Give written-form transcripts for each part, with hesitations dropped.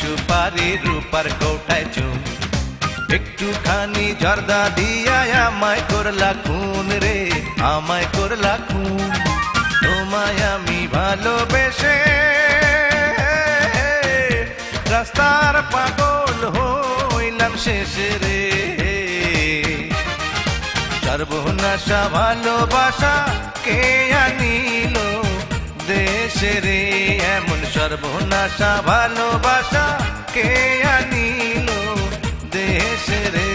সুপারি রূপার কৌটায় চুম একটুখানি জর্দা দিয়া আমায় করলা খুন রে আমায় করলা খুন তোমায় আমি ভালোবেসে রাস্তার পাগল হইলাম শেষে রে সর্বনাশা ভালোবাসা কে আনিল দেশে রে এমন সর্বনাশা ভালোবাসা কে আনিল দেশে রে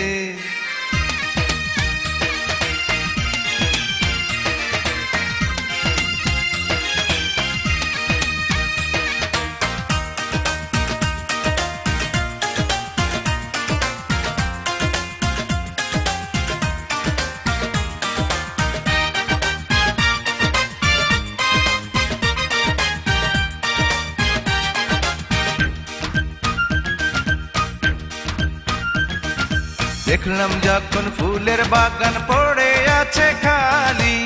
দেখলাম যখন ফুলের বাগান পড়ে আছে খালি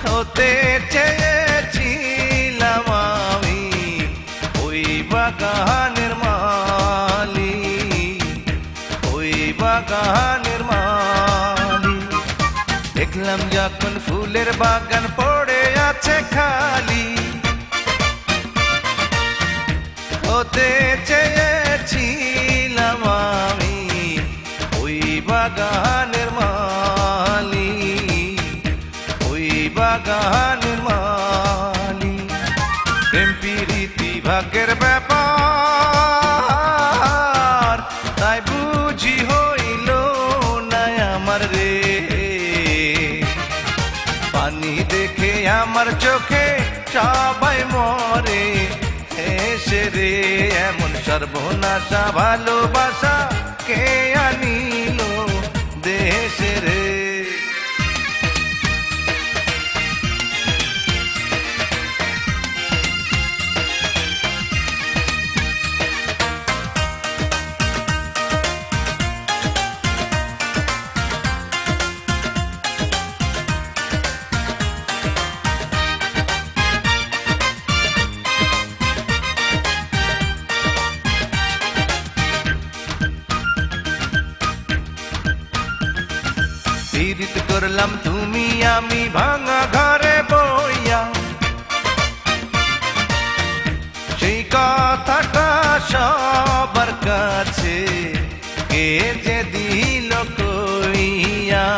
হতে চেয়েছিলাম আমি ওই বাগানের মালি ওই বাগানের মালি দেখলাম যখন ফুলের বাগান পড়ে আছে খালি হতে চেয়েছিলাম আমি ওই বাগানের মালি ওই বাগানের মালি প্রেম প্রীতি ভাগ্যের ব্যাপার তাই বুঝি হইল না আমার রে পানি দেখে আমার চোখে সবাই মরে এসে রে এমন সর্বনাশা ভালোবাসা কে আনিল দেশে রে পীড়িত করলাম তুমি আমি ভাঙা ঘরে বইয়া সেই কথাটা সবার কাছে কে যে দিল কইয়া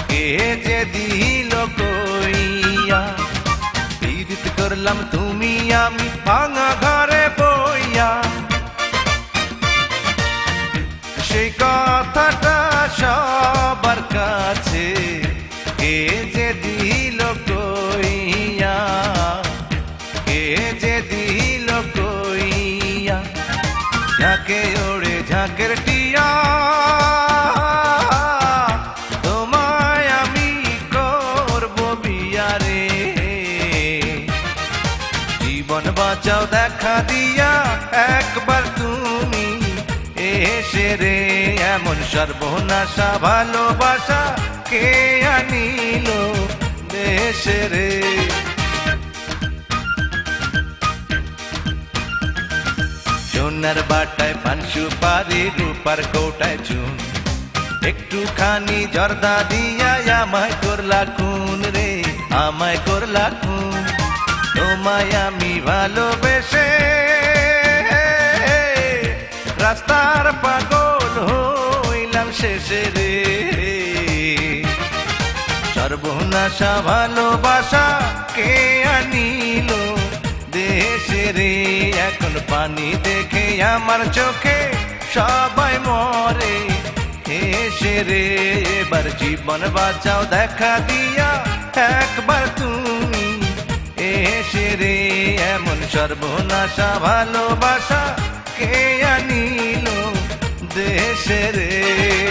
কে যে দিল কইয়া পীড়িত করলাম তুমি আমি ভাঙা ঘরে বইয়া সেই কথাটা সবার কাছে কে যে দিল কইয়া কে যে দিল কইয়া ঝাঁকে ওড়ে ঝাঁকের টিয়া তোমায় আমি করব বিয়া রে জীবন বাঁচাও দেখা দিয়া একবার তুমি এসে রে এমন সর্বনাশা ভালোবাসা কে আনিল দেশে রে সোনার বাটায় পান সুপারি রূপার কৌটায় চুন একটুখানি জর্দা দিয়া আমায় করলা খুন রে আমায় করলা খুন তোমায় আমি ভালোবেসে রাস্তার পাগল হইলাম শেষে রে সর্বনাশা ভালোবাসা কে আনিল দেশে রে এখন পানি দেখে আমার চোখে সবাই মরে হেসে রে এবার জীবন বাঁচাও দেখা দিয়া একবার তুমি এসে রে এমন সর্বনাশা ভালোবাসা কে আনিল দেশে রে।